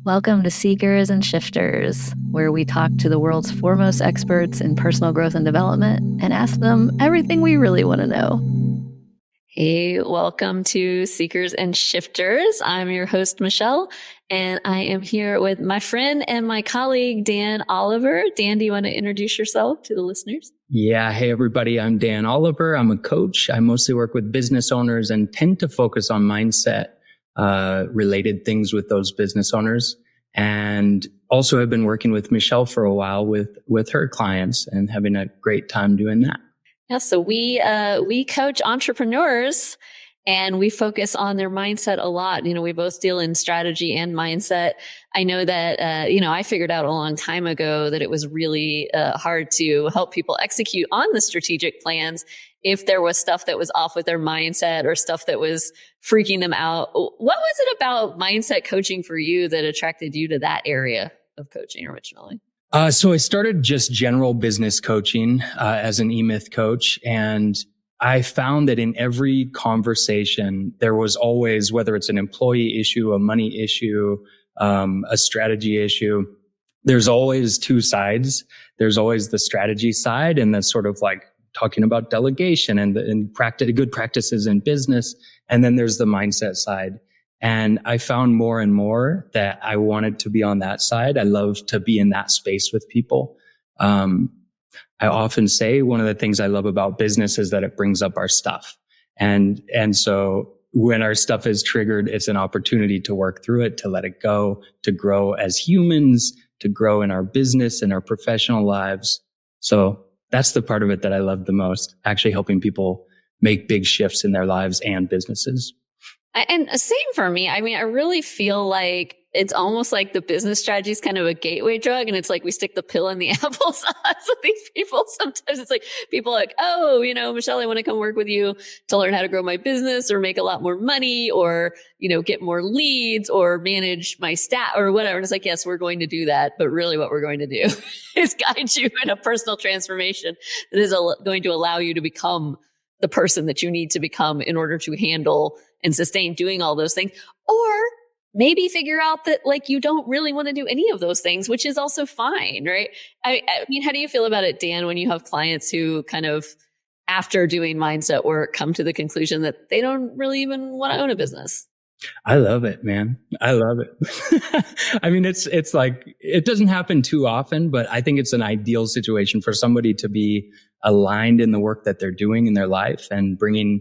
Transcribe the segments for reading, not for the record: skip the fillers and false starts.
Welcome to Seekers and Shifters, where we talk to the world's foremost experts in personal growth and development and ask them everything we really want to know. Hey, welcome to Seekers and Shifters. I'm your host, Michelle, and I am here with my friend and my colleague, Dan Oliver. Dan, do you want to introduce yourself to the listeners? Yeah. Hey, everybody. I'm Dan Oliver. I'm a coach. I mostly work with business owners and tend to focus on mindset related things with those business owners. And also have been working with Michelle for a while with her clients and having a great time doing that. Yeah, so we coach entrepreneurs and we focus on their mindset a lot. You know, we both deal in strategy and mindset. I know that, I figured out a long time ago that it was really hard to help people execute on the strategic plans if there was stuff that was off with their mindset or stuff that was freaking them out. What was it about mindset coaching for you that attracted you to that area of coaching originally? So I started just general business coaching as an E-Myth coach. And I found that in every conversation, there was always, whether it's an employee issue, a money issue, a strategy issue, there's always two sides. There's always the strategy side and the sort of like talking about delegation and good practices in business. And then there's the mindset side. And I found more and more that I wanted to be on that side. I love to be in that space with people. I often say one of the things I love about business is that it brings up our stuff. And so when our stuff is triggered, it's an opportunity to work through it, to let it go, to grow as humans, to grow in our business and our professional lives. So that's the part of it that I love the most, actually helping people make big shifts in their lives and businesses. And same for me. I mean, I really feel like it's almost like the business strategy is kind of a gateway drug. And it's like we stick the pill in the applesauce with these people. Sometimes it's like people are like, oh, Michelle, I want to come work with you to learn how to grow my business or make a lot more money or, get more leads or manage my staff or whatever. And it's like, yes, we're going to do that. But really what we're going to do is guide you in a personal transformation that is going to allow you to become the person that you need to become in order to handle and sustain doing all those things. Or maybe figure out that like you don't really want to do any of those things, which is also fine, right? I mean, how do you feel about it, Dan, when you have clients who kind of, after doing mindset work, come to the conclusion that they don't really even want to own a business? I love it, man. I love it. I mean, it's like, it doesn't happen too often, but I think it's an ideal situation for somebody to be aligned in the work that they're doing in their life and bringing,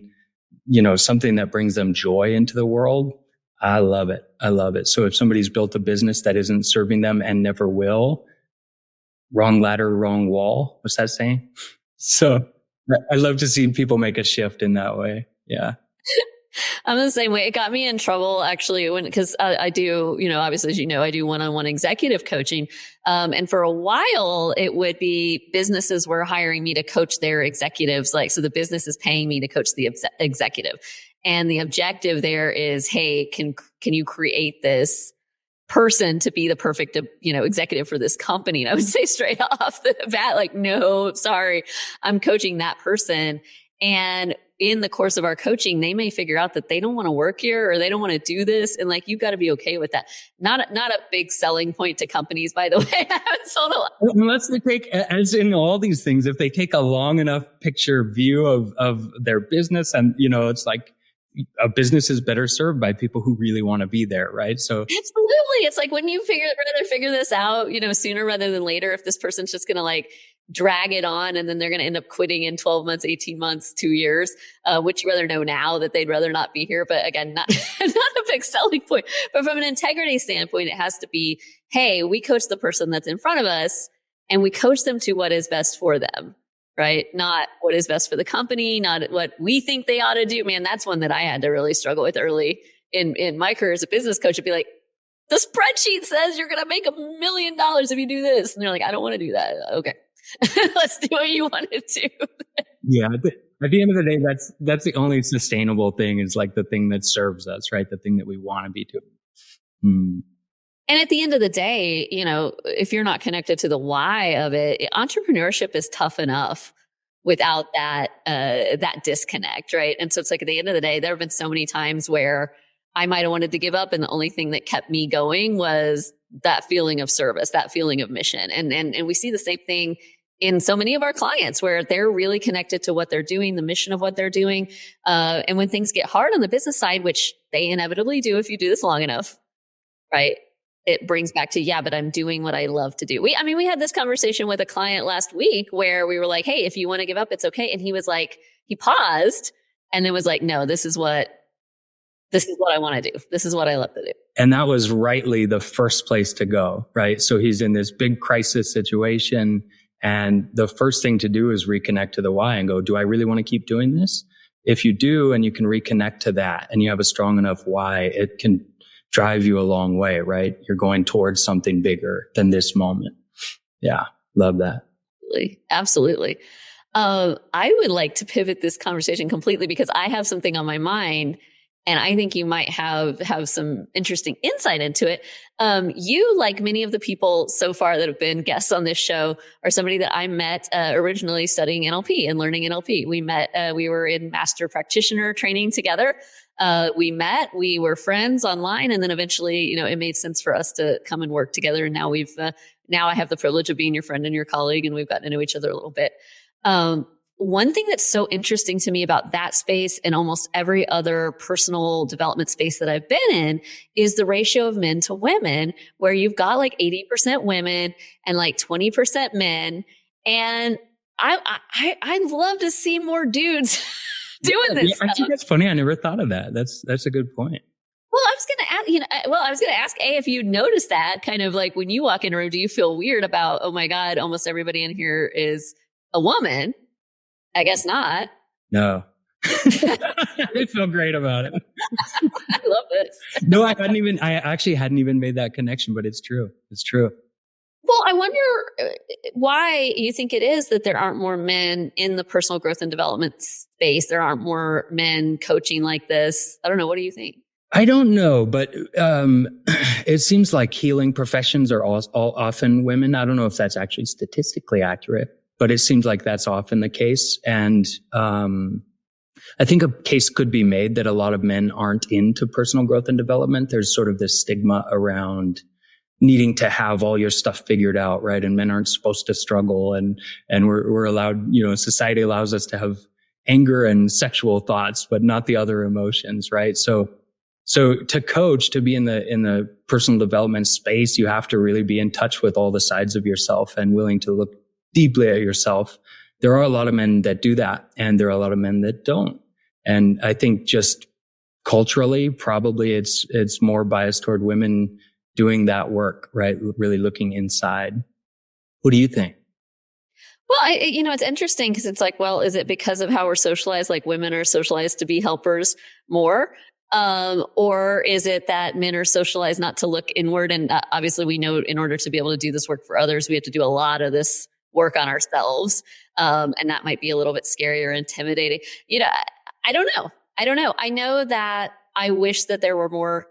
something that brings them joy into the world. I love it. I love it. So if somebody's built a business that isn't serving them and never will, wrong ladder, wrong wall. What's that saying? So I love to see people make a shift in that way. Yeah. I'm the same way. It got me in trouble actually because I do, obviously, as you know, I do one-on-one executive coaching. And for a while it would be businesses were hiring me to coach their executives. So the business is paying me to coach the executive. And the objective there is, hey, can you create this person to be the perfect, executive for this company? And I would say straight off the bat, like, no, sorry, I'm coaching that person. And in the course of our coaching, they may figure out that they don't want to work here or they don't want to do this. And like, you've got to be okay with that. Not a big selling point to companies, by the way. I haven't sold a lot. Unless they take, as in all these things, if they take a long enough picture view of their business and, it's like, a business is better served by people who really want to be there, right? So absolutely. It's like, wouldn't you rather figure this out, sooner rather than later if this person's just going to like drag it on and then they're going to end up quitting in 12 months, 18 months, 2 years, which you rather know now that they'd rather not be here. But again, not a big selling point. But from an integrity standpoint, it has to be, hey, we coach the person that's in front of us and we coach them to what is best for them. Right? Not what is best for the company, not what we think they ought to do. Man, that's one that I had to really struggle with early in my career as a business coach. It'd be like, the spreadsheet says you're going to make $1 million if you do this. And they're like, I don't want to do that. Okay. Let's do what you want to do. Yeah. At the end of the day, that's the only sustainable thing is like the thing that serves us, right? The thing that we want to be doing. And at the end of the day, if you're not connected to the why of it, entrepreneurship is tough enough without that disconnect, right? And so it's like at the end of the day, there have been so many times where I might have wanted to give up. And the only thing that kept me going was that feeling of service, that feeling of mission. And we see the same thing in so many of our clients where they're really connected to what they're doing, the mission of what they're doing. And when things get hard on the business side, which they inevitably do if you do this long enough, right? It brings back to, yeah, but I'm doing what I love to do. We had this conversation with a client last week where we were like, hey, if you want to give up, it's okay. And he was like, he paused and then was like, no, this is what I want to do. This is what I love to do. And that was rightly the first place to go, right? So he's in this big crisis situation. And the first thing to do is reconnect to the why and go, do I really want to keep doing this? If you do, and you can reconnect to that and you have a strong enough why, it can drive you a long way, right? You're going towards something bigger than this moment. Yeah. Love that. Absolutely. I would like to pivot this conversation completely because I have something on my mind and I think you might have some interesting insight into it. You, like many of the people so far that have been guests on this show, are somebody that I met originally studying NLP and learning NLP. We met, we were in master practitioner training together. We were friends online, and then eventually, it made sense for us to come and work together. And now now I have the privilege of being your friend and your colleague, and we've gotten to know each other a little bit. One thing that's so interesting to me about that space and almost every other personal development space that I've been in is the ratio of men to women, where you've got like 80% women and like 20% men. And I'd love to see more dudes doing this. I think that's funny. I never thought of that. That's a good point. Well, I was going to ask, if you notice that kind of like when you walk in a room, do you feel weird about, oh my God, almost everybody in here is a woman? I guess not. No. I feel great about it. I love this. No, I actually hadn't even made that connection, but it's true. It's true. Well, I wonder why you think it is that there aren't more men in the personal growth and development space. There aren't more men coaching like this. I don't know. What do you think? I don't know, but it seems like healing professions are all often women. I don't know if that's actually statistically accurate, but it seems like that's often the case. And I think a case could be made that a lot of men aren't into personal growth and development. There's sort of this stigma around needing to have all your stuff figured out, right? And men aren't supposed to struggle, and we're allowed, society allows us to have anger and sexual thoughts, but not the other emotions, right? So to coach, to be in the personal development space, you have to really be in touch with all the sides of yourself and willing to look deeply at yourself. There are a lot of men that do that, and there are a lot of men that don't. And I think just culturally, probably it's more biased toward women doing that work, right? Really looking inside. What do you think? Well, it's interesting because it's like, well, is it because of how we're socialized? Like women are socialized to be helpers more? Or is it that men are socialized not to look inward? And obviously we know in order to be able to do this work for others, we have to do a lot of this work on ourselves. And that might be a little bit scary or intimidating. I don't know. I know that I wish that there were more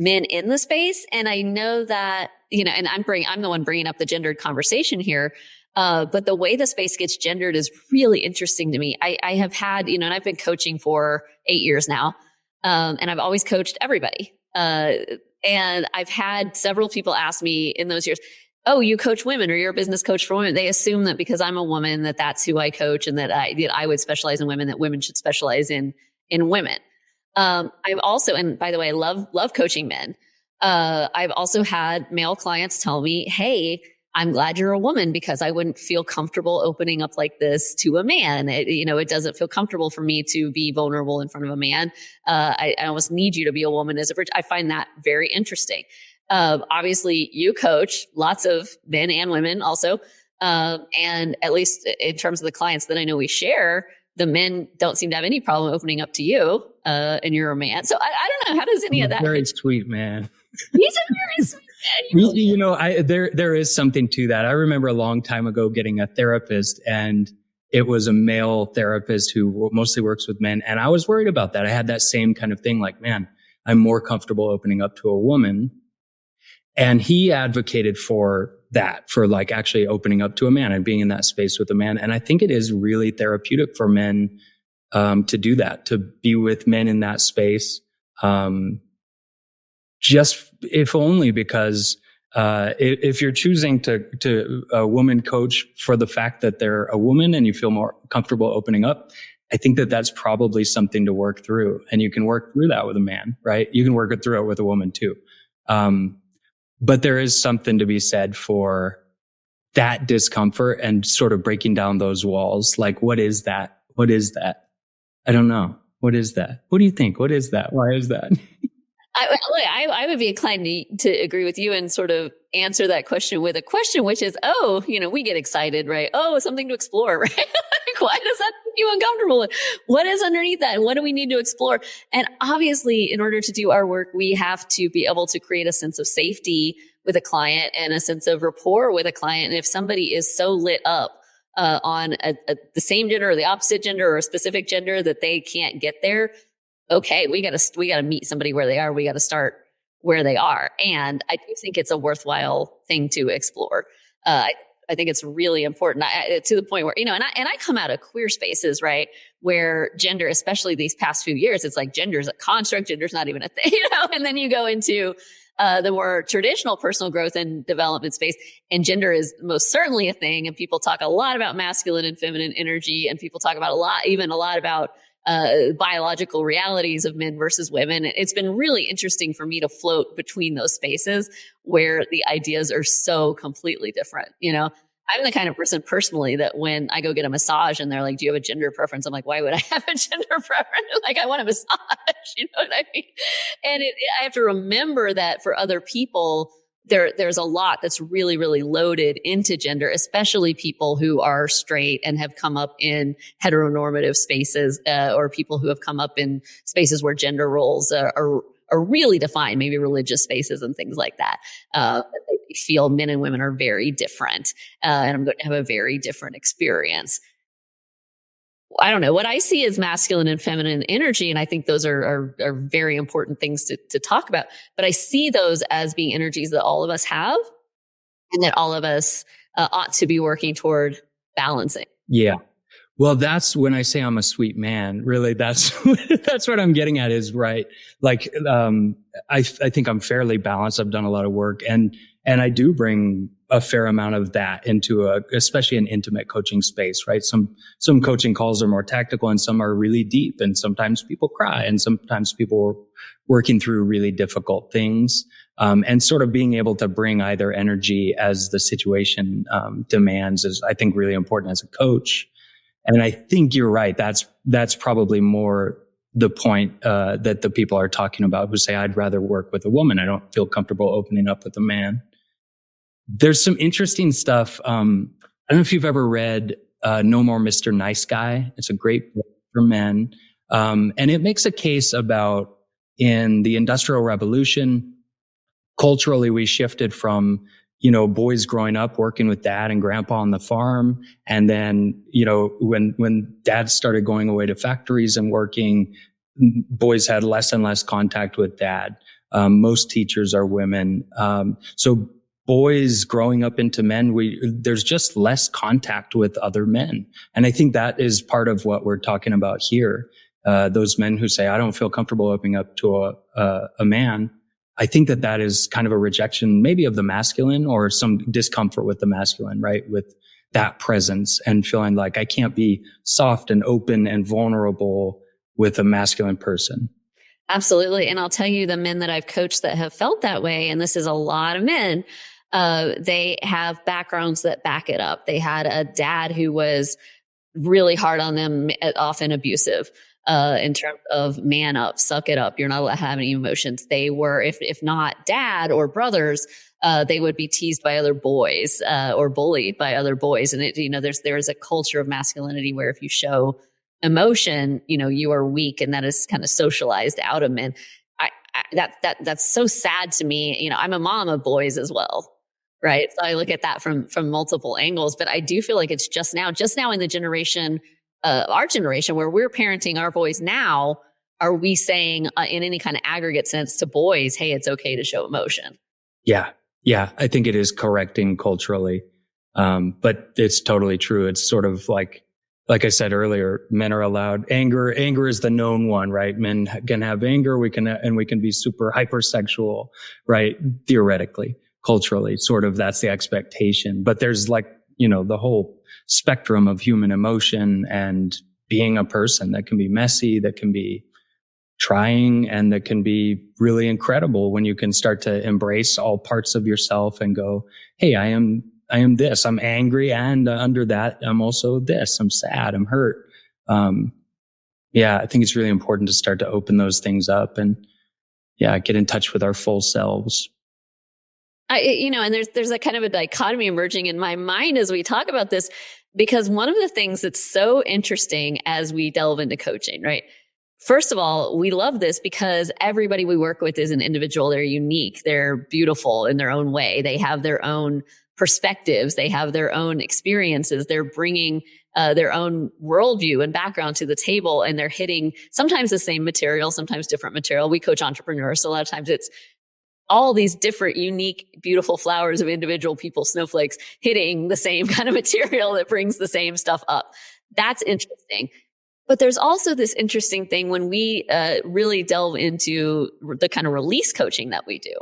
men in the space. And I know that, and I'm the one bringing up the gendered conversation here. But the way the space gets gendered is really interesting to me. I have had, and I've been coaching for 8 years now. And I've always coached everybody. And I've had several people ask me in those years, oh, you coach women or you're a business coach for women. They assume that because I'm a woman, that's who I coach, and that I would specialize in women, that women should specialize in women. I've also, and by the way, I love coaching men. I've also had male clients tell me, hey, I'm glad you're a woman because I wouldn't feel comfortable opening up like this to a man. It doesn't feel comfortable for me to be vulnerable in front of a man. I almost need you to be a woman as a bridge. I find that very interesting. Obviously you coach lots of men and women also. And at least in terms of the clients that I know we share, the men don't seem to have any problem opening up to you, and you're a man. So I don't know. How does any of that? Very sweet man. He's a very sweet man. There is something to that. I remember a long time ago getting a therapist, and it was a male therapist who mostly works with men. And I was worried about that. I had that same kind of thing, like, man, I'm more comfortable opening up to a woman. And he advocated for that, for like actually opening up to a man and being in that space with a man. And I think it is really therapeutic for men to do that, to be with men in that space. just if only because if you're choosing to a woman coach for the fact that they're a woman and you feel more comfortable opening up, I think that that's probably something to work through. And you can work through that with a man, right? You can work it through it with a woman too. But there is something to be said for that discomfort and sort of breaking down those walls. Like, what is that? What is that? I don't know. What is that? What do you think? What is that? Why is that? I would be inclined to agree with you and sort of answer that question with a question, which is, we get excited, right? Oh, something to explore, right? Like, why does that make you uncomfortable? What is underneath that? And what do we need to explore? And obviously, in order to do our work, we have to be able to create a sense of safety with a client and a sense of rapport with a client. And if somebody is so lit up on the same gender or the opposite gender or a specific gender that they can't get there, okay, we gotta meet somebody where they are. We gotta start where they are. And I do think it's a worthwhile thing to explore. I think it's really important to the point where, and I come out of queer spaces, right? Where gender, especially these past few years, it's like gender's a construct, gender's not even a thing, and then you go into the more traditional personal growth and development space, and gender is most certainly a thing. And people talk a lot about masculine and feminine energy, and people talk about a lot about biological realities of men versus women. It's been really interesting for me to float between those spaces where the ideas are so completely different. I'm the kind of person personally that when I go get a massage and they're like, do you have a gender preference? I'm like, why would I have a gender preference? Like, I want a massage, you know what I mean? And I have to remember that for other people, there's a lot that's really, really loaded into gender, especially people who are straight and have come up in heteronormative spaces, or people who have come up in spaces where gender roles are really defined, maybe religious spaces and things like that. They feel men and women are very different, and I'm going to have a very different experience. I don't know. What I see is masculine and feminine energy, and I think those are very important things to talk about. But I see those as being energies that all of us have, and that all of us ought to be working toward balancing. Yeah. Well, that's when I say I'm a sweet man. Really, that's what I'm getting at. Is right. Like, I think I'm fairly balanced. I've done a lot of work, and I do bring a fair amount of that into especially an intimate coaching space, right? Some coaching calls are more tactical and some are really deep, and sometimes people cry and sometimes people are working through really difficult things. And sort of being able to bring either energy as the situation demands is, I think, really important as a coach. And I think you're right. That's probably more the point that the people are talking about who say, I'd rather work with a woman. I don't feel comfortable opening up with a man. There's some interesting stuff. I don't know if you've ever read No More Mr. Nice Guy. It's a great book for men. And it makes a case about in the Industrial Revolution, culturally, we shifted from, boys growing up working with dad and grandpa on the farm. And then, when dad started going away to factories and working, boys had less and less contact with dad. Most teachers are women. So boys growing up into men, there's just less contact with other men. And I think that is part of what we're talking about here. Those men who say, I don't feel comfortable opening up to a man. I think that is kind of a rejection, maybe of the masculine, or some discomfort with the masculine, right? With that presence and feeling like I can't be soft and open and vulnerable with a masculine person. Absolutely. And I'll tell you, the men that I've coached that have felt that way, and this is a lot of men, they have backgrounds that back it up. They had a dad who was really hard on them, often abusive. In terms of man up, suck it up. You're not allowed to have any emotions. They were, if not dad or brothers, they would be teased by other boys, or bullied by other boys. And there's a culture of masculinity where if you show emotion, you are weak, and that is kind of socialized out of men. That's so sad to me. I'm a mom of boys as well. Right. So I look at that from multiple angles, but I do feel like it's just now in the generation, our generation, where we're parenting our boys now, are we saying in any kind of aggregate sense to boys, hey, it's okay to show emotion? Yeah. I think it is correcting culturally. But it's totally true. It's sort of like like I said earlier, men are allowed anger. Anger is the known one, right? Men can have anger. We can be super hypersexual, right? Theoretically, culturally, sort of that's the expectation. But there's like, the whole spectrum of human emotion and being a person that can be messy, that can be trying, and that can be really incredible when you can start to embrace all parts of yourself and go, hey, I am this. I'm angry, and under that, I'm also this. I'm sad. I'm hurt. I think it's really important to start to open those things up and, get in touch with our full selves. And there's a kind of a dichotomy emerging in my mind as we talk about this, because one of the things that's so interesting as we delve into coaching, right? First of all, we love this because everybody we work with is an individual. They're unique. They're beautiful in their own way. They have their own perspectives. They have their own experiences. They're bringing their own worldview and background to the table, and they're hitting sometimes the same material, sometimes different material. We coach entrepreneurs, so a lot of times it's all these different, unique, beautiful flowers of individual people, snowflakes, hitting the same kind of material that brings the same stuff up. That's interesting. But there's also this interesting thing when we really delve into the kind of release coaching that we do,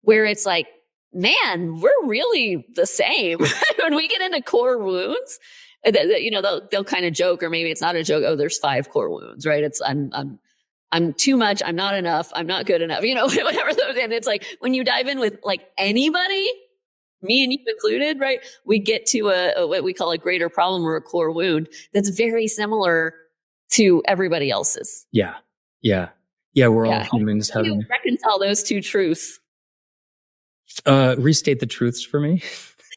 where it's like, man, we're really the same. When we get into core wounds, they'll kind of joke, or maybe it's not a joke. Oh, there's 5 core wounds, right? It's I'm too much. I'm not enough. I'm not good enough. Whatever those. And it's like when you dive in with like anybody, me and you included, right? We get to a what we call a greater problem or a core wound that's very similar to everybody else's. Yeah. We're all humans. How do you reconcile those two truths? Restate the truths for me.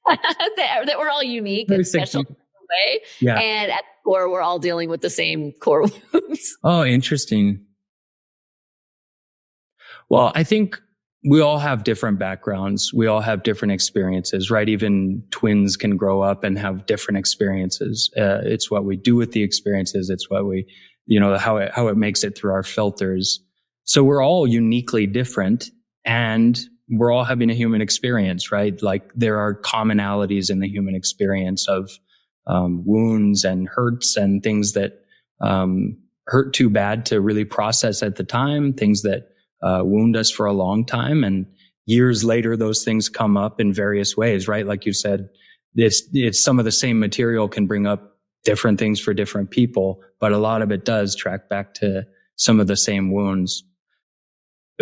that we're all unique and special in a way. Yeah. And at the core, we're all dealing with the same core wounds. Oh, interesting. Well, I think we all have different backgrounds. We all have different experiences, right? Even twins can grow up and have different experiences. It's what we do with the experiences. It's what we, how it makes it through our filters. So we're all uniquely different, and we're all having a human experience, right? Like there are commonalities in the human experience of wounds and hurts and things that hurt too bad to really process at the time, things that wound us for a long time. And years later, those things come up in various ways, right? Like you said, it's some of the same material can bring up different things for different people, but a lot of it does track back to some of the same wounds.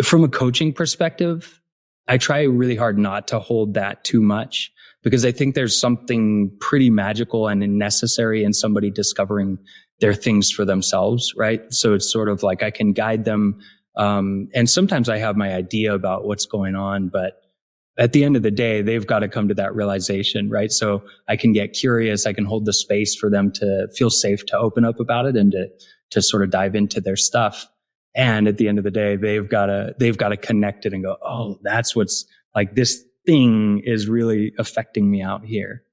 From a coaching perspective, I try really hard not to hold that too much, because I think there's something pretty magical and necessary in somebody discovering their things for themselves, right? So it's sort of like I can guide them. And sometimes I have my idea about what's going on, but at the end of the day, they've got to come to that realization, right? So I can get curious. I can hold the space for them to feel safe to open up about it and to sort of dive into their stuff. And at the end of the day, they've got to connect it and go, oh, that's what's like, this thing is really affecting me out here.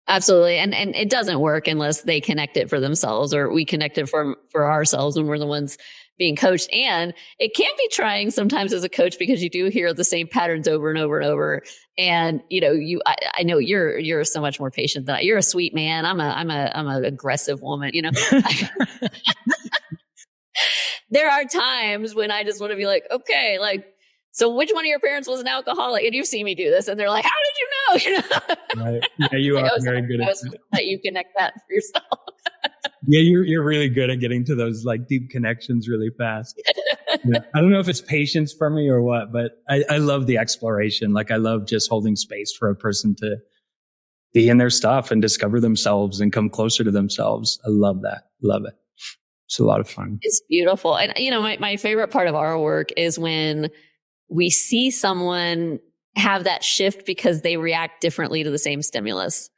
Absolutely. And it doesn't work unless they connect it for themselves, or we connect it for ourselves when we're the ones being coached. And it can be trying sometimes as a coach, because you do hear the same patterns over and over and over. And, I know you're so much more patient than you're a sweet man. I'm an aggressive woman, There are times when I just want to be like, okay, like, so which one of your parents was an alcoholic? And you've seen me do this. And they're like, how did you know? Right. Yeah, you are very good at it. That you connect that for yourself. Yeah, you're really good at getting to those like deep connections really fast. Yeah. I don't know if it's patience for me or what, but I love the exploration. Like I love just holding space for a person to be in their stuff and discover themselves and come closer to themselves. I love that. Love it. It's a lot of fun. It's beautiful. And, my favorite part of our work is when we see someone have that shift because they react differently to the same stimulus.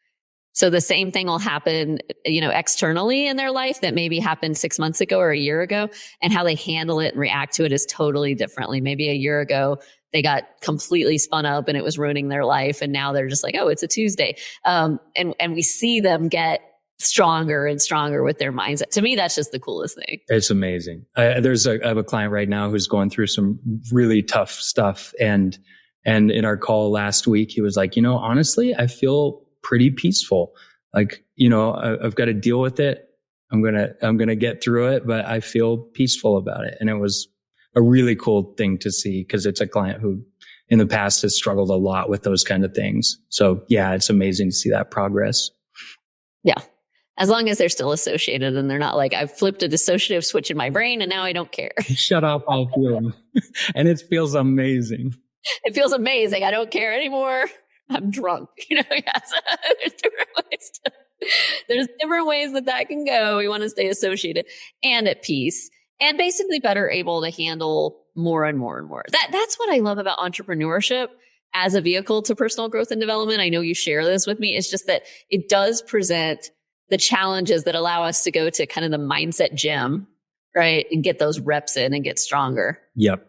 So the same thing will happen, externally in their life that maybe happened 6 months ago or a year ago, and how they handle it and react to it is totally differently. Maybe a year ago, they got completely spun up and it was ruining their life. And now they're just like, oh, it's a Tuesday. And we see them get stronger and stronger with their mindset. To me, that's just the coolest thing. It's amazing. I have a client right now who's going through some really tough stuff. And in our call last week, he was like, honestly, I feel pretty peaceful. Like, I've got to deal with it. I'm going to get through it, but I feel peaceful about it. And it was a really cool thing to see because it's a client who in the past has struggled a lot with those kind of things. So yeah, it's amazing to see that progress. Yeah. As long as they're still associated and they're not like, I've flipped a dissociative switch in my brain and now I don't care. Shut off all feeling. And it feels amazing. It feels amazing. I don't care anymore. I'm drunk. Yes. There's different ways that can go. We want to stay associated and at peace and basically better able to handle more and more and more. That's what I love about entrepreneurship as a vehicle to personal growth and development. I know you share this with me. It's just that it does present the challenges that allow us to go to kind of the mindset gym, right? And get those reps in and get stronger. Yep.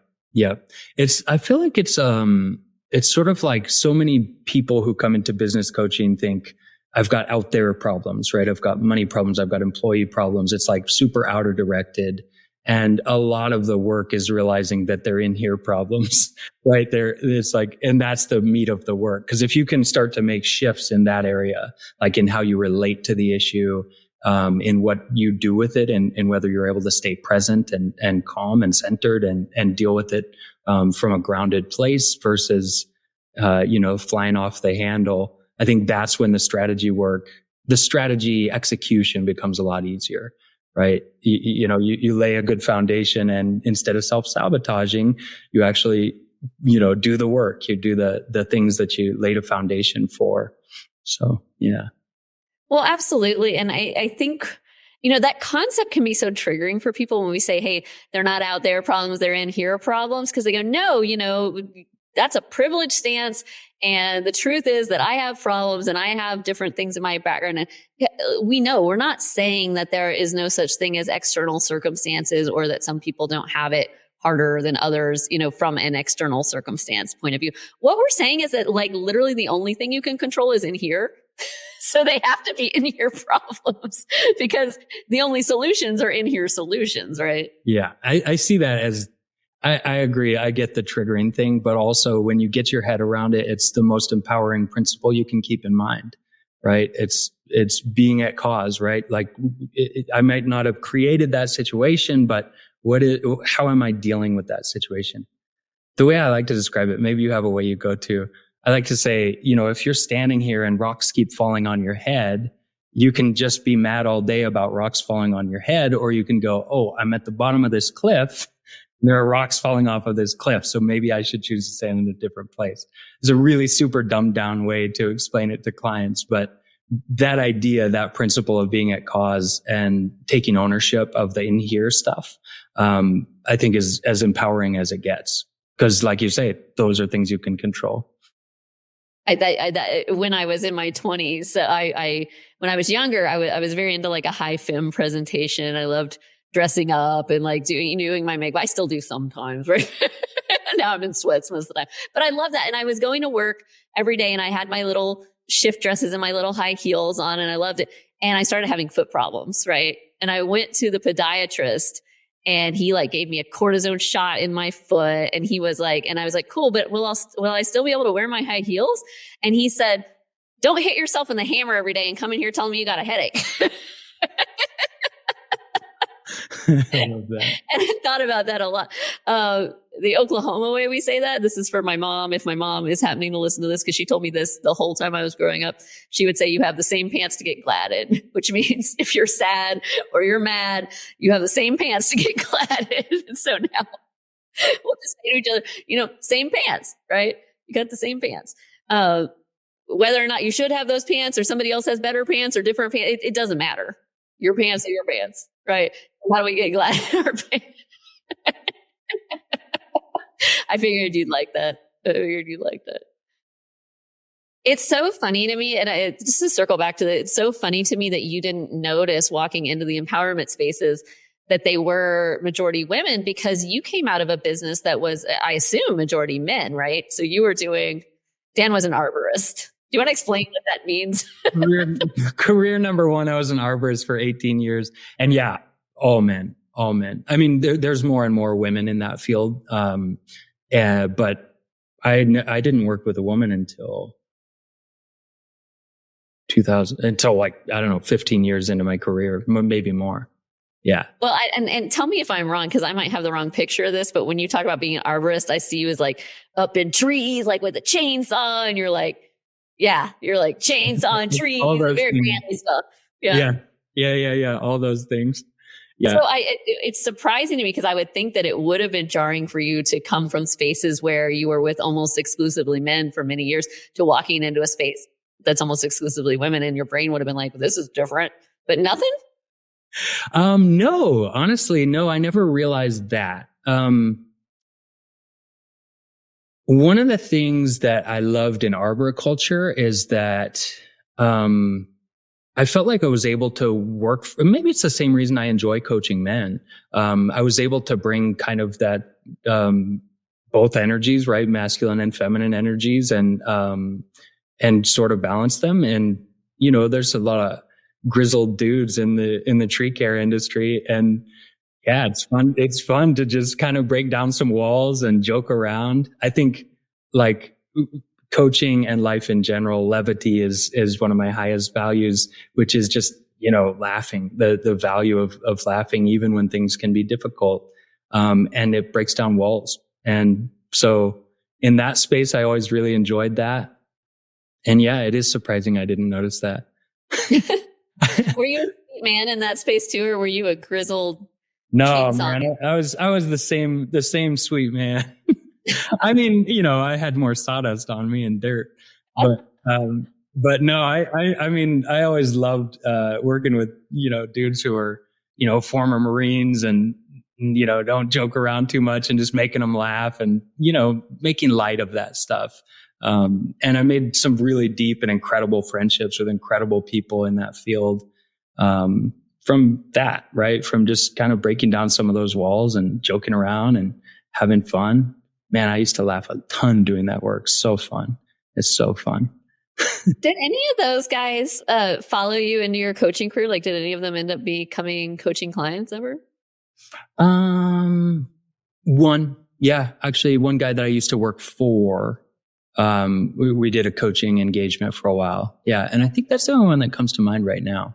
I feel like it's sort of like so many people who come into business coaching think I've got out there problems, right? I've got money problems. I've got employee problems. It's like super outer directed. And a lot of the work is realizing that they're in here problems, right? It's like, and that's the meat of the work. Because if you can start to make shifts in that area, like in how you relate to the issue, in what you do with it and whether you're able to stay present and calm and centered and deal with it, from a grounded place versus, flying off the handle. I think that's when the strategy execution becomes a lot easier. Right. You lay a good foundation and instead of self-sabotaging, you actually, do the work, you do the things that you laid a foundation for. So, yeah. Well, absolutely. And I think, that concept can be so triggering for people when we say, hey, they're not out there problems, they're in here problems. Cause they go, no, that's a privileged stance. And the truth is that I have problems and I have different things in my background. And we know we're not saying that there is no such thing as external circumstances or that some people don't have it harder than others, from an external circumstance point of view. What we're saying is that like literally the only thing you can control is in here. So they have to be in here problems because the only solutions are in here solutions, right? Yeah. I see that as I agree. I get the triggering thing, but also when you get your head around it, it's the most empowering principle you can keep in mind, right? It's being at cause, right? Like I might not have created that situation, but how am I dealing with that situation? The way I like to describe it, maybe you have a way you go to. I like to say, if you're standing here and rocks keep falling on your head, you can just be mad all day about rocks falling on your head, or you can go, oh, I'm at the bottom of this cliff. There are rocks falling off of this cliff, so maybe I should choose to stand in a different place. It's a really super dumbed down way to explain it to clients, but that idea, that principle of being at cause and taking ownership of the in here stuff, I think is as empowering as it gets. Because like you say, those are things you can control. When I was in my 20s, when I was younger, I was very into like a high femme presentation. I loved dressing up and like doing my makeup. I still do sometimes, right? Now I'm in sweats most of the time, but I love that. And I was going to work every day and I had my little shift dresses and my little high heels on and I loved it. And I started having foot problems, right? And I went to the podiatrist and he like gave me a cortisone shot in my foot. And he was like, and I was like, cool, but will I still be able to wear my high heels? And he said, don't hit yourself in the hammer every day and come in here telling me you got a headache. I love that. And I thought about that a lot. The Oklahoma way we say that, this is for my mom. If my mom is happening to listen to this, because she told me this the whole time I was growing up, she would say, you have the same pants to get glad in, which means if you're sad or you're mad, you have the same pants to get glad in. And so now we'll just say to each other, same pants, right? You got the same pants. Whether or not you should have those pants or somebody else has better pants or different pants, it doesn't matter. Your pants are your pants, right? How do we get glad in our pants? I figured you'd like that. It's so funny to me. And just to circle back to that, it's so funny to me that you didn't notice walking into the empowerment spaces that they were majority women, because you came out of a business that was, I assume, majority men, right? So Dan was an arborist. Do you want to explain what that means? Career number one, I was an arborist for 18 years. And yeah, all men. I mean, there's more and more women in that field. But I didn't work with a woman until 2000 until like, I don't know, 15 years into my career, maybe more. Yeah. Well, and tell me if I'm wrong, because I might have the wrong picture of this, but when you talk about being an arborist, I see you as like up in trees, like with a chainsaw, and you're like chainsaw and trees, All those very things. manly stuff. Yeah. Yeah. All those things. Yeah. So it's surprising to me because I would think that it would have been jarring for you to come from spaces where you were with almost exclusively men for many years to walking into a space that's almost exclusively women, and your brain would have been like, this is different, but nothing. No, honestly, no, I never realized that. One of the things that I loved in arboriculture is that, I felt like I was able to work, maybe it's the same reason I enjoy coaching men. I was able to bring kind of that, both energies, right? Masculine and feminine energies, and sort of balance them. And, there's a lot of grizzled dudes in the tree care industry. And yeah, it's fun. It's fun to just kind of break down some walls and joke around. I think like coaching and life in general, levity is one of my highest values, which is just, laughing, the value of laughing, even when things can be difficult. And it breaks down walls. And so in that space, I always really enjoyed that. And yeah, it is surprising I didn't notice that. Were you a sweet man in that space too, or were you a grizzled? No, man, I was the same sweet man. I mean, I had more sawdust on me and dirt, but no, I mean, I always loved, working with, dudes who are, former Marines and, don't joke around too much and just making them laugh and, making light of that stuff. And I made some really deep and incredible friendships with incredible people in that field. From that, right? From just kind of breaking down some of those walls and joking around and having fun. Man, I used to laugh a ton doing that work. So fun. It's so fun. Did any of those guys follow you into your coaching career? Like, did any of them end up becoming coaching clients ever? One. Yeah, actually, one guy that I used to work for, we did a coaching engagement for a while. Yeah, and I think that's the only one that comes to mind right now.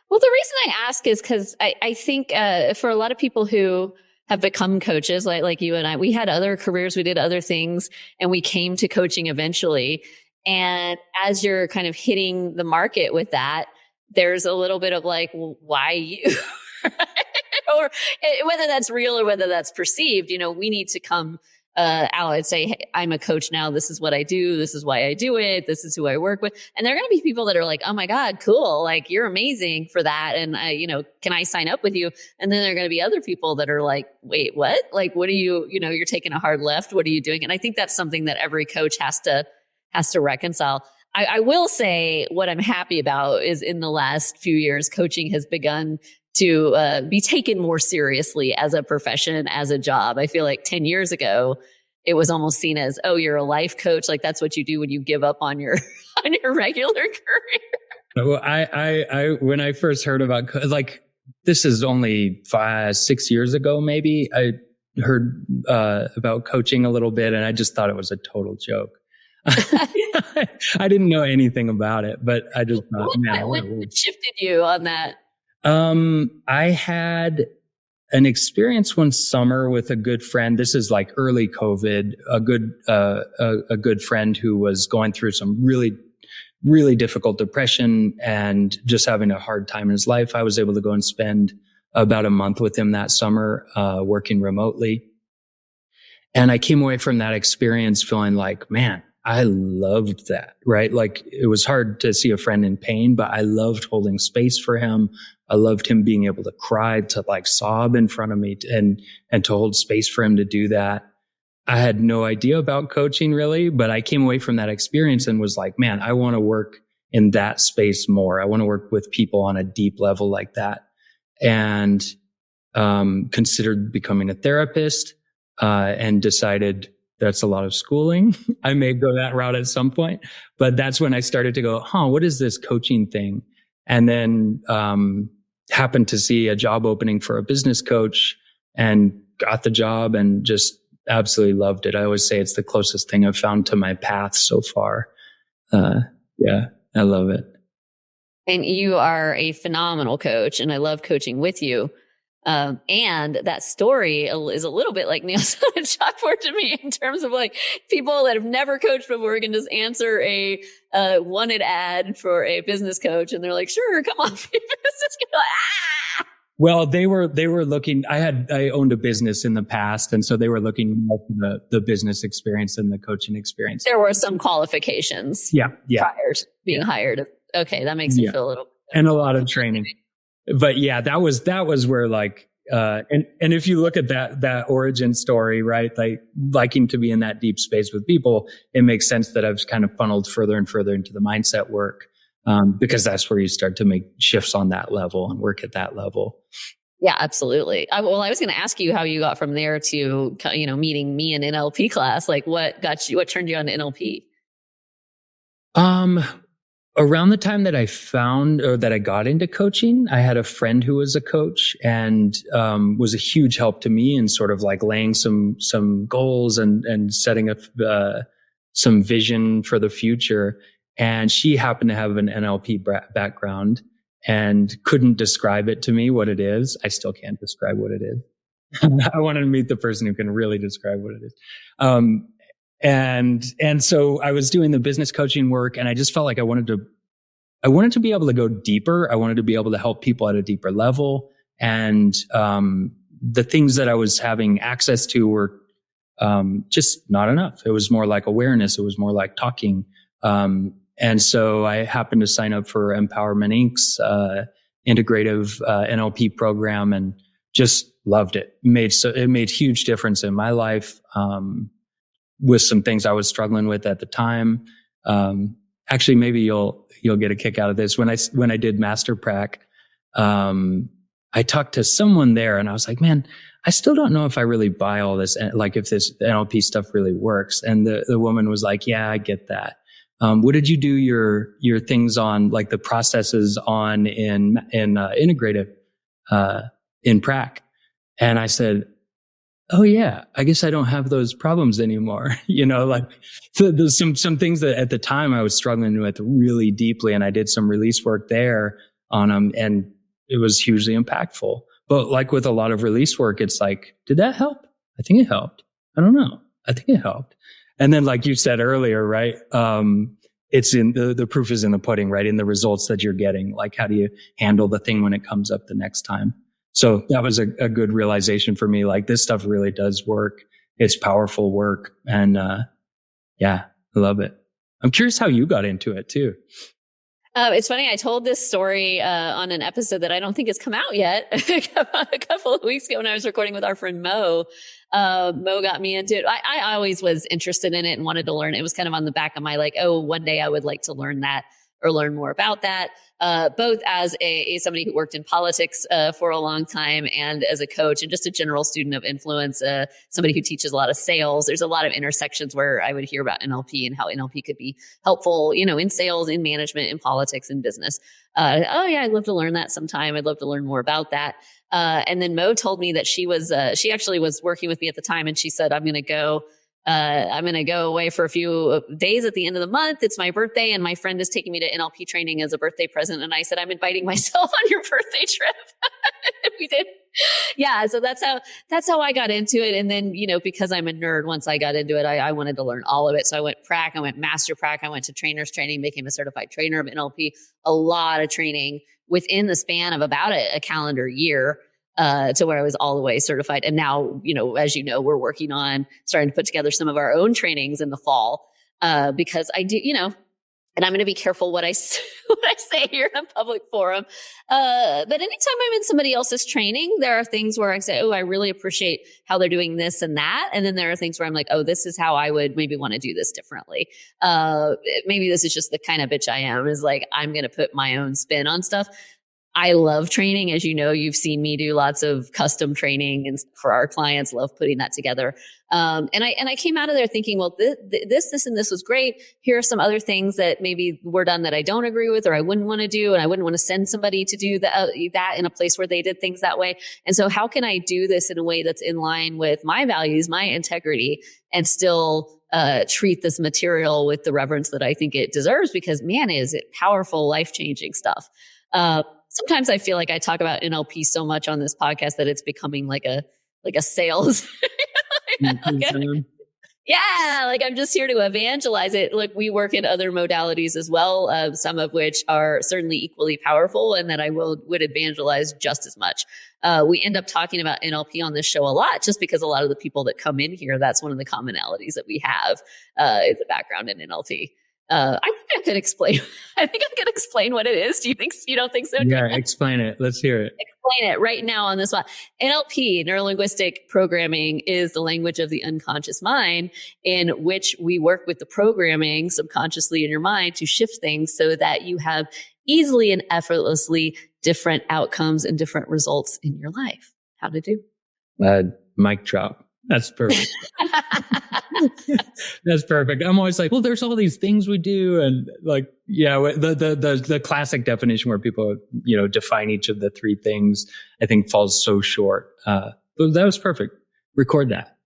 Well, the reason I ask is because I think for a lot of people who have become coaches, like you and I, we had other careers, we did other things, and we came to coaching eventually. And as you're kind of hitting the market with that, there's a little bit of like, well, why you? Or whether that's real or whether that's perceived, we need to come out and say, hey, I'm a coach now. This is what I do. This is why I do it. This is who I work with. And there are going to be people that are like, oh my God, cool. Like, you're amazing for that. And can I sign up with you? And then there are going to be other people that are like, wait, what? Like, what are you, you're taking a hard left. What are you doing? And I think that's something that every coach has to reconcile. I will say what I'm happy about is in the last few years, coaching has begun to be taken more seriously as a profession, as a job. I feel like 10 years ago, it was almost seen as, oh, you're a life coach. Like, that's what you do when you give up on your regular career. Well, I when I first heard about, like, this is only 5-6 years ago, maybe, I heard about coaching a little bit, and I just thought it was a total joke. I didn't know anything about it, but I just thought, what shifted you on that? I had an experience one summer with a good friend. This is like early COVID, a good friend who was going through some really, really difficult depression and just having a hard time in his life. I was able to go and spend about a month with him that summer, working remotely. And I came away from that experience feeling like, man, I loved that, right? Like, it was hard to see a friend in pain, but I loved holding space for him. I loved him being able to cry, to like sob in front of me and to hold space for him to do that. I had no idea about coaching really, but I came away from that experience and was like, man, I want to work in that space more. I want to work with people on a deep level like that. And, considered becoming a therapist, and decided that's a lot of schooling. I may go that route at some point, but that's when I started to go, what is this coaching thing? And then, happened to see a job opening for a business coach and got the job and just absolutely loved it. I always say it's the closest thing I've found to my path so far. Yeah. I love it. And you are a phenomenal coach, and I love coaching with you. And that story is a little bit like nails on a chalkboard to me in terms of like people that have never coached before can just answer a wanted ad for a business coach, and they're like, "Sure, come on." It's just gonna, ah! Well, they were looking. I owned a business in the past, and so they were looking more for the business experience and the coaching experience. There were some qualifications. Yeah. Prior to being hired. Okay, that makes me feel a little better. And a lot of training. But yeah, that was where like, and if you look at that origin story, right? Like liking to be in that deep space with people, it makes sense that I've kind of funneled further and further into the mindset work. Because that's where you start to make shifts on that level and work at that level. Yeah, absolutely. I was going to ask you how you got from there to, meeting me in NLP class. Like what turned you on to NLP? Around the time that I found or that I got into coaching, I had a friend who was a coach and was a huge help to me in sort of like laying some goals and setting up some vision for the future. And she happened to have an NLP background and couldn't describe it to me what it is. I still can't describe what it is. I wanted to meet the person who can really describe what it is. And so I was doing the business coaching work, and I just felt like I wanted to be able to go deeper. I wanted to be able to help people at a deeper level. And, the things that I was having access to were, just not enough. It was more like awareness. It was more like talking. And so I happened to sign up for Empowerment Inc.'s, integrative, NLP program and just loved it. It made huge difference in my life. With some things I was struggling with at the time. Actually, maybe you'll get a kick out of this. When I did Master Prac, I talked to someone there and I was like, man, I still don't know if I really buy all this, like if this NLP stuff really works. And the woman was like, yeah, I get that. What did you do your things on, like the processes on in integrative, in Prac? And I said, oh yeah, I guess I don't have those problems anymore. So there's some things that at the time I was struggling with really deeply, and I did some release work there on them, and it was hugely impactful. But like with a lot of release work, it's like, did that help? I think it helped. I don't know. I think it helped. And then like you said earlier, right? It's in the proof is in the pudding, right? In the results that you're getting. Like, how do you handle the thing when it comes up the next time? So that was a good realization for me. Like, this stuff really does work. It's powerful work. And, I love it. I'm curious how you got into it too. It's funny. I told this story on an episode that I don't think has come out yet. A couple of weeks ago when I was recording with our friend Mo. Mo got me into it. I always was interested in it and wanted to learn. It was kind of on the back of my like, oh, one day I would like to learn that or learn more about that. Both as somebody who worked in politics for a long time and as a coach and just a general student of influence, somebody who teaches a lot of sales. There's a lot of intersections where I would hear about NLP and how NLP could be helpful, in sales, in management, in politics, in business. I'd love to learn that sometime. I'd love to learn more about that. And then Mo told me that she actually was working with me at the time, and she said, I'm going to go away for a few days at the end of the month. It's my birthday, and my friend is taking me to NLP training as a birthday present. And I said, I'm inviting myself on your birthday trip. We did. Yeah. So that's how I got into it. And then, because I'm a nerd, once I got into it, I wanted to learn all of it. So I went Prac, I went Master Prac, I went to trainers training, became a certified trainer of NLP, a lot of training within the span of about a calendar year. To where I was all the way certified. And now, as you know, we're working on starting to put together some of our own trainings in the fall, because I do, and I'm going to be careful what I say here in a public forum. But anytime I'm in somebody else's training, there are things where I say, oh, I really appreciate how they're doing this and that. And then there are things where I'm like, oh, this is how I would maybe want to do this differently. Maybe this is just the kind of bitch I am, is like, I'm going to put my own spin on stuff. I love training. As you know, you've seen me do lots of custom training and for our clients, love putting that together. And I came out of there thinking, well, this, and this was great. Here are some other things that maybe were done that I don't agree with, or I wouldn't want to do. And I wouldn't want to send somebody to do that in a place where they did things that way. And so how can I do this in a way that's in line with my values, my integrity, and still treat this material with the reverence that I think it deserves, because man, is it powerful, life-changing stuff. Sometimes I feel like I talk about NLP so much on this podcast that it's becoming like a sales. Yeah, like I'm just here to evangelize it. Look, we work in other modalities as well, some of which are certainly equally powerful and that I would evangelize just as much. We end up talking about NLP on this show a lot just because a lot of the people that come in here, that's one of the commonalities that we have is a background in NLP. I think I could explain. I think I could explain what it is. Do you think? You don't think so? Yeah, explain it. Let's hear it. Explain it right now on this one. NLP, neuro-linguistic programming, is the language of the unconscious mind, in which we work with the programming subconsciously in your mind to shift things so that you have easily and effortlessly different outcomes and different results in your life. How to do? Mic drop. That's perfect. That's perfect. I'm always like, well, there's all these things we do. And like, yeah, the classic definition where people, define each of the three things, I think falls so short. But that was perfect. Record that.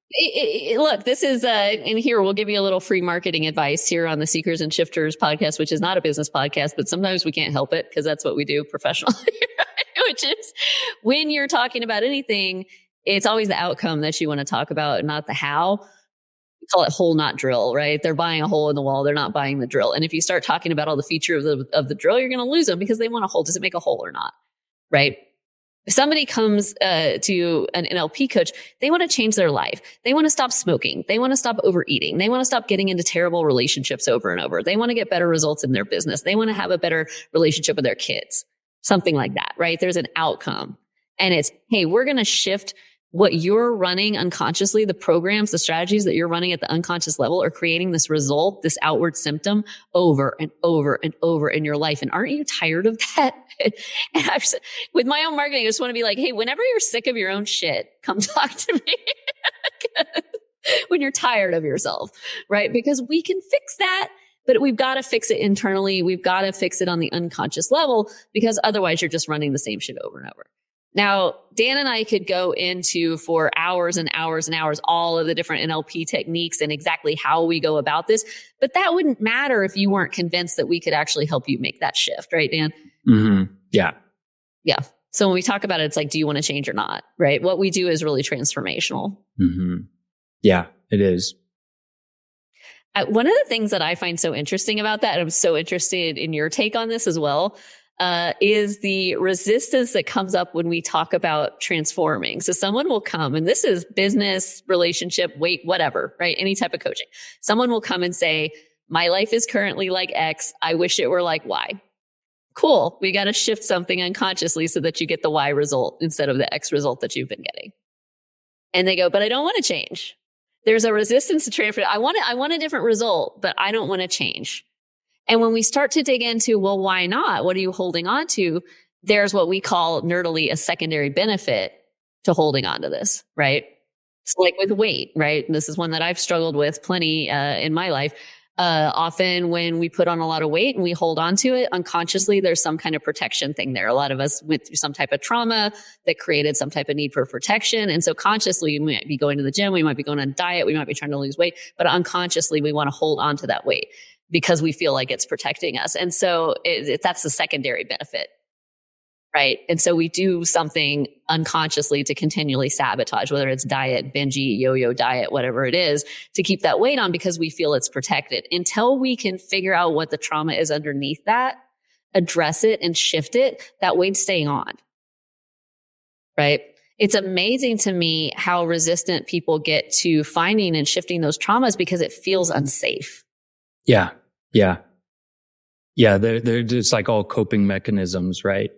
Look, this is, and here we'll give you a little free marketing advice here on the Seekers and Shifters podcast, which is not a business podcast, but sometimes we can't help it because that's what we do professionally, which is when you're talking about anything, it's always the outcome that you want to talk about, not the how. We call it hole, not drill, right? They're buying a hole in the wall. They're not buying the drill. And if you start talking about all the features of the drill, you're going to lose them because they want a hole. Does it make a hole or not? Right? If somebody comes to an NLP coach, they want to change their life. They want to stop smoking. They want to stop overeating. They want to stop getting into terrible relationships over and over. They want to get better results in their business. They want to have a better relationship with their kids. Something like that, right? There's an outcome. And it's, hey, we're going to shift what you're running unconsciously, the programs, the strategies that you're running at the unconscious level are creating this result, this outward symptom over and over and over in your life. And aren't you tired of that? And with my own marketing, I just want to be like, hey, whenever you're sick of your own shit, come talk to me. When you're tired of yourself, right? Because we can fix that, but we've got to fix it internally. We've got to fix it on the unconscious level, because otherwise you're just running the same shit over and over. Now, Dan and I could go into for hours and hours and hours all of the different NLP techniques and exactly how we go about this, but that wouldn't matter if you weren't convinced that we could actually help you make that shift, right, Dan? Mm-hmm. Yeah. Yeah. So when we talk about it, it's like, do you want to change or not, right? What we do is really transformational. Mm-hmm. Yeah, it is. One of the things that I find so interesting about that, and I'm so interested in your take on this as well, is the resistance that comes up when we talk about transforming. So someone will come, and this is business, relationship, weight, whatever, right? Any type of coaching. Someone will come and say, my life is currently like X. I wish it were like Y. Cool. We got to shift something unconsciously so that you get the Y result instead of the X result that you've been getting. And they go, but I don't want to change. There's a resistance to transfer. I want a different result, but I don't want to change. And when we start to dig into, well, why not? What are you holding on to? There's what we call nerdily a secondary benefit to holding on to this, right? It's like with weight, right? And this is one that I've struggled with plenty in my life. Often when we put on a lot of weight and we hold on to it unconsciously, there's some kind of protection thing there. A lot of us went through some type of trauma that created some type of need for protection. And so consciously, we might be going to the gym. We might be going on a diet. We might be trying to lose weight, but unconsciously, we want to hold on to that weight because we feel like it's protecting us. And so that's the secondary benefit, right? And so we do something unconsciously to continually sabotage, whether it's diet, binge eat, yo-yo diet, whatever it is, to keep that weight on because we feel it's protected. Until we can figure out what the trauma is underneath that, address it and shift it, that weight's staying on, right? It's amazing to me how resistant people get to finding and shifting those traumas because it feels unsafe. Yeah. Yeah. Yeah. They're just like all coping mechanisms, right?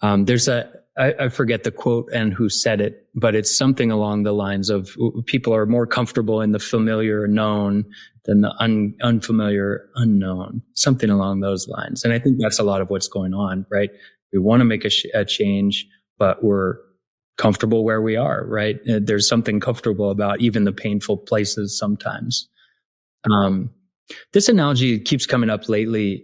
There's I forget the quote and who said it, but it's something along the lines of people are more comfortable in the familiar known than the unfamiliar unknown, something along those lines. And I think that's a lot of what's going on, right? We want to make a change, but we're comfortable where we are, right? There's something comfortable about even the painful places sometimes. This analogy keeps coming up lately,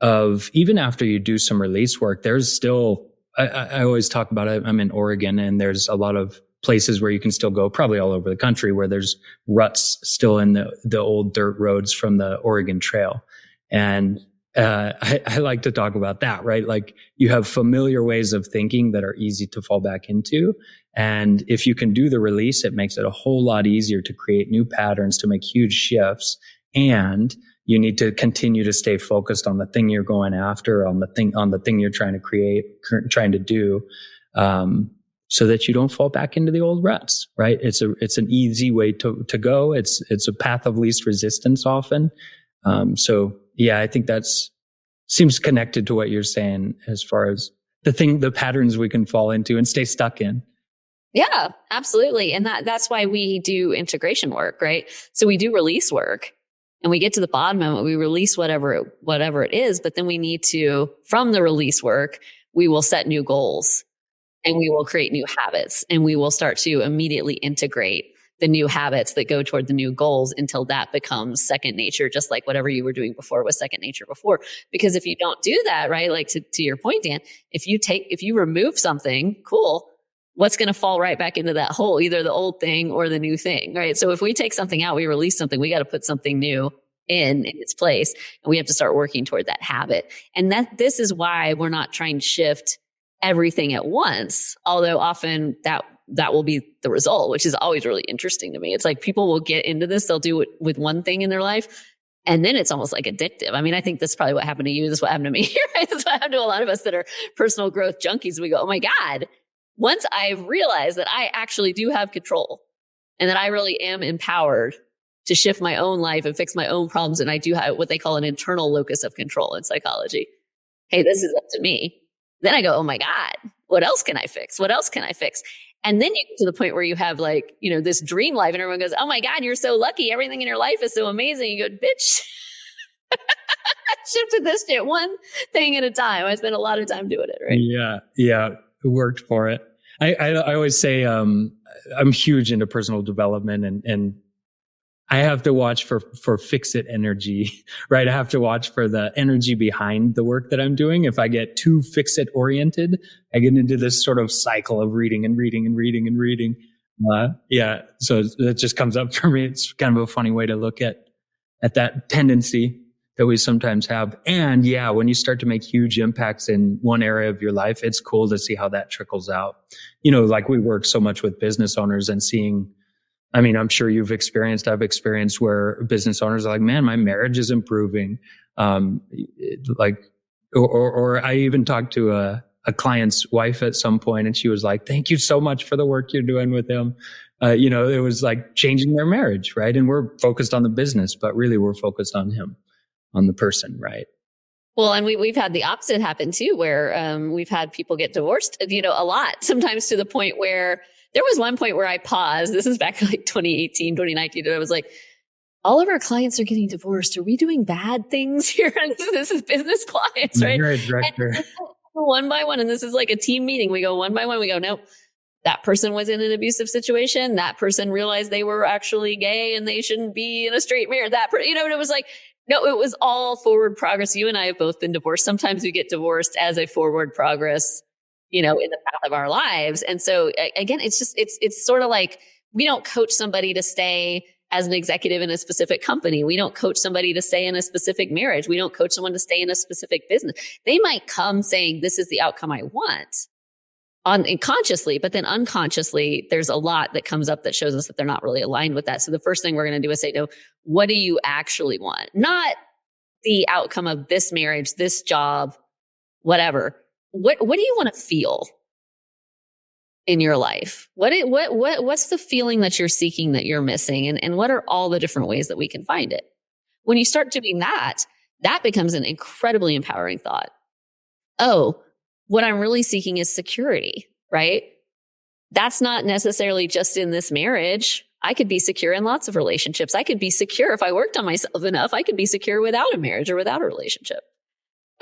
of even after you do some release work, there's still, I always talk about it. I'm in Oregon and there's a lot of places where you can still go, probably all over the country, where there's ruts still in the old dirt roads from the Oregon Trail. And I like to talk about that, right? Like you have familiar ways of thinking that are easy to fall back into. And if you can do the release, it makes it a whole lot easier to create new patterns, to make huge shifts. And you need to continue to stay focused on the thing you're going after, on the thing you're trying to create, trying to do, so that you don't fall back into the old ruts, right? It's an easy way to go. It's a path of least resistance often. So yeah, I think seems connected to what you're saying as far as the patterns we can fall into and stay stuck in. Yeah, absolutely. And that's why we do integration work, right? So we do release work and we get to the bottom of it. We release whatever it is, but then we need to, from the release work, we will set new goals and we will create new habits and we will start to immediately integrate the new habits that go toward the new goals until that becomes second nature, just like whatever you were doing before was second nature before. Because if you don't do that, right, like to your point, Dan, if you remove something, cool, what's going to fall right back into that hole, either the old thing or the new thing, right? So if we take something out, we release something, we got to put something new in its place, and we have to start working toward that habit. And this is why we're not trying to shift everything at once, although often that will be the result, which is always really interesting to me. It's like people will get into this, they'll do it with one thing in their life, and then it's almost like addictive. I mean, I think that's probably what happened to you. This is what happened to me, right? That's what happened to a lot of us that are personal growth junkies. We go, oh my God, once I've realized that I actually do have control and that I really am empowered to shift my own life and fix my own problems, and I do have what they call an internal locus of control in psychology. Hey, this is up to me. Then I go, oh my God, what else can I fix? What else can I fix? And then you get to the point where you have like, this dream life and everyone goes, oh my God, you're so lucky. Everything in your life is so amazing. You go, bitch, I shifted this shit one thing at a time. I spent a lot of time doing it, right? Yeah. It worked for it. I always say, I'm huge into personal development and I have to watch for fix-it energy, right? I have to watch for the energy behind the work that I'm doing. If I get too fix-it oriented, I get into this sort of cycle of reading and reading and reading and reading. So that just comes up for me. It's kind of a funny way to look at that tendency that we sometimes have. And yeah, when you start to make huge impacts in one area of your life, it's cool to see how that trickles out. Like we work so much with business owners and seeing, I mean, I'm sure I've experienced where business owners are like, man, my marriage is improving. Or I even talked to a client's wife at some point and she was like, thank you so much for the work you're doing with him. It was like changing their marriage, right? And we're focused on the business, but really we're focused on him, on the person, right? Well, and we've had the opposite happen too, where we've had people get divorced, a lot, sometimes to the point where there was one point where I paused. This is back in like 2018, 2019. And I was like, all of our clients are getting divorced. Are we doing bad things here? And this is business clients, right? You're a director. And one by one. And this is like a team meeting. We go one by one. We go, nope, that person was in an abusive situation. That person realized they were actually gay and they shouldn't be in a straight marriage. And it was like, no, it was all forward progress. You and I have both been divorced. Sometimes we get divorced as a forward progress, in the path of our lives. And so again, it's sort of like we don't coach somebody to stay as an executive in a specific company. We don't coach somebody to stay in a specific marriage. We don't coach someone to stay in a specific business. They might come saying, this is the outcome I want consciously, but then unconsciously, there's a lot that comes up that shows us that they're not really aligned with that. So the first thing we're going to do is say, no, what do you actually want? Not the outcome of this marriage, this job, whatever. What do you want to feel in your life? What's the feeling that you're seeking that you're missing? And what are all the different ways that we can find it? When you start doing that, that becomes an incredibly empowering thought. Oh, what I'm really seeking is security, right? That's not necessarily just in this marriage. I could be secure in lots of relationships. I could be secure if I worked on myself enough. I could be secure without a marriage or without a relationship.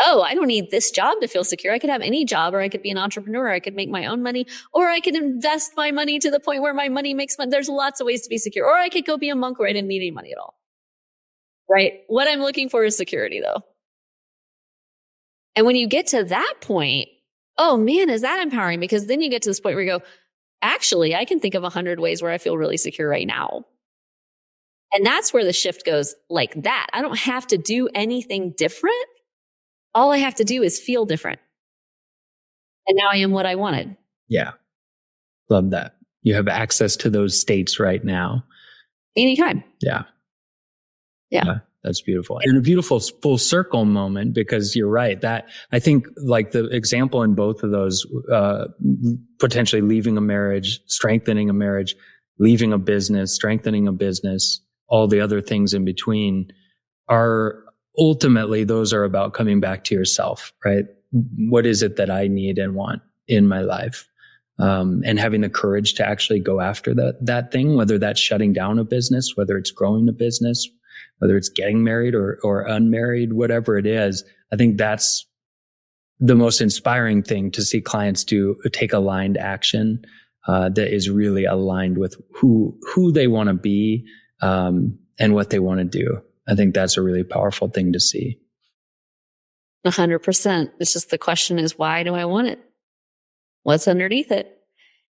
Oh, I don't need this job to feel secure. I could have any job, or I could be an entrepreneur. I could make my own money, or I could invest my money to the point where my money makes money. There's lots of ways to be secure. Or I could go be a monk where I didn't need any money at all. Right? What I'm looking for is security though. And when you get to that point, oh man, is that empowering? Because then you get to this point where you go, actually, I can think of 100 ways where I feel really secure right now. And that's where the shift goes like that. I don't have to do anything different. All I have to do is feel different. And now I am what I wanted. Yeah. Love that. You have access to those states right now. Anytime. Yeah. Yeah. That's beautiful. And a beautiful full circle moment, because you're right. That I think like the example in both of those, potentially leaving a marriage, strengthening a marriage, leaving a business, strengthening a business, all the other things in between are ultimately, those are about coming back to yourself, right? What is it that I need and want in my life? And having the courage to actually go after that thing, whether that's shutting down a business, whether it's growing a business, whether it's getting married or unmarried, whatever it is. I think that's the most inspiring thing to see clients take aligned action, that is really aligned with who they want to be, and what they want to do. I think that's a really powerful thing to see. 100%. It's just the question is, why do I want it? What's underneath it?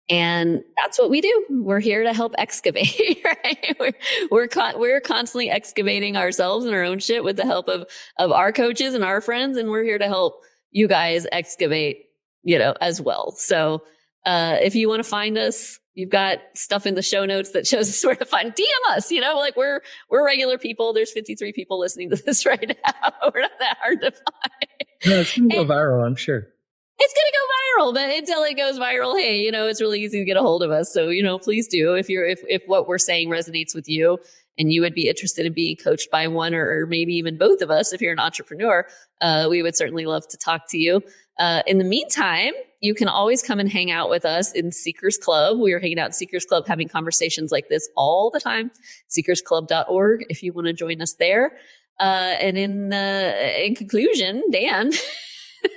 And that's what we do. We're here to help excavate, right? We're constantly excavating ourselves and our own shit with the help of our coaches and our friends. And we're here to help you guys excavate, as well. So, if you want to find us, you've got stuff in the show notes that shows us where to find. DM us, like we're regular people. There's 53 people listening to this right now. We're not that hard to find. No, it's going to go viral, I'm sure. It's going to go viral, but until it goes viral, hey, it's really easy to get a hold of us. So, please do. If what we're saying resonates with you and you would be interested in being coached by one or maybe even both of us, if you're an entrepreneur, we would certainly love to talk to you. In the meantime, you can always come and hang out with us in Seekers Club. We are hanging out in Seekers Club, having conversations like this all the time. Seekersclub.org if you want to join us there. And in conclusion, Dan,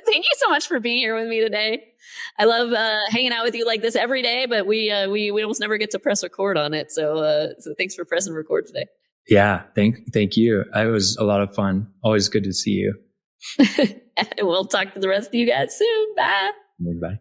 thank you so much for being here with me today. I love hanging out with you like this every day, but we almost never get to press record on it. So thanks for pressing record today. Yeah, thank you. It was a lot of fun. Always good to see you. And we'll talk to the rest of you guys soon. Bye. Bye.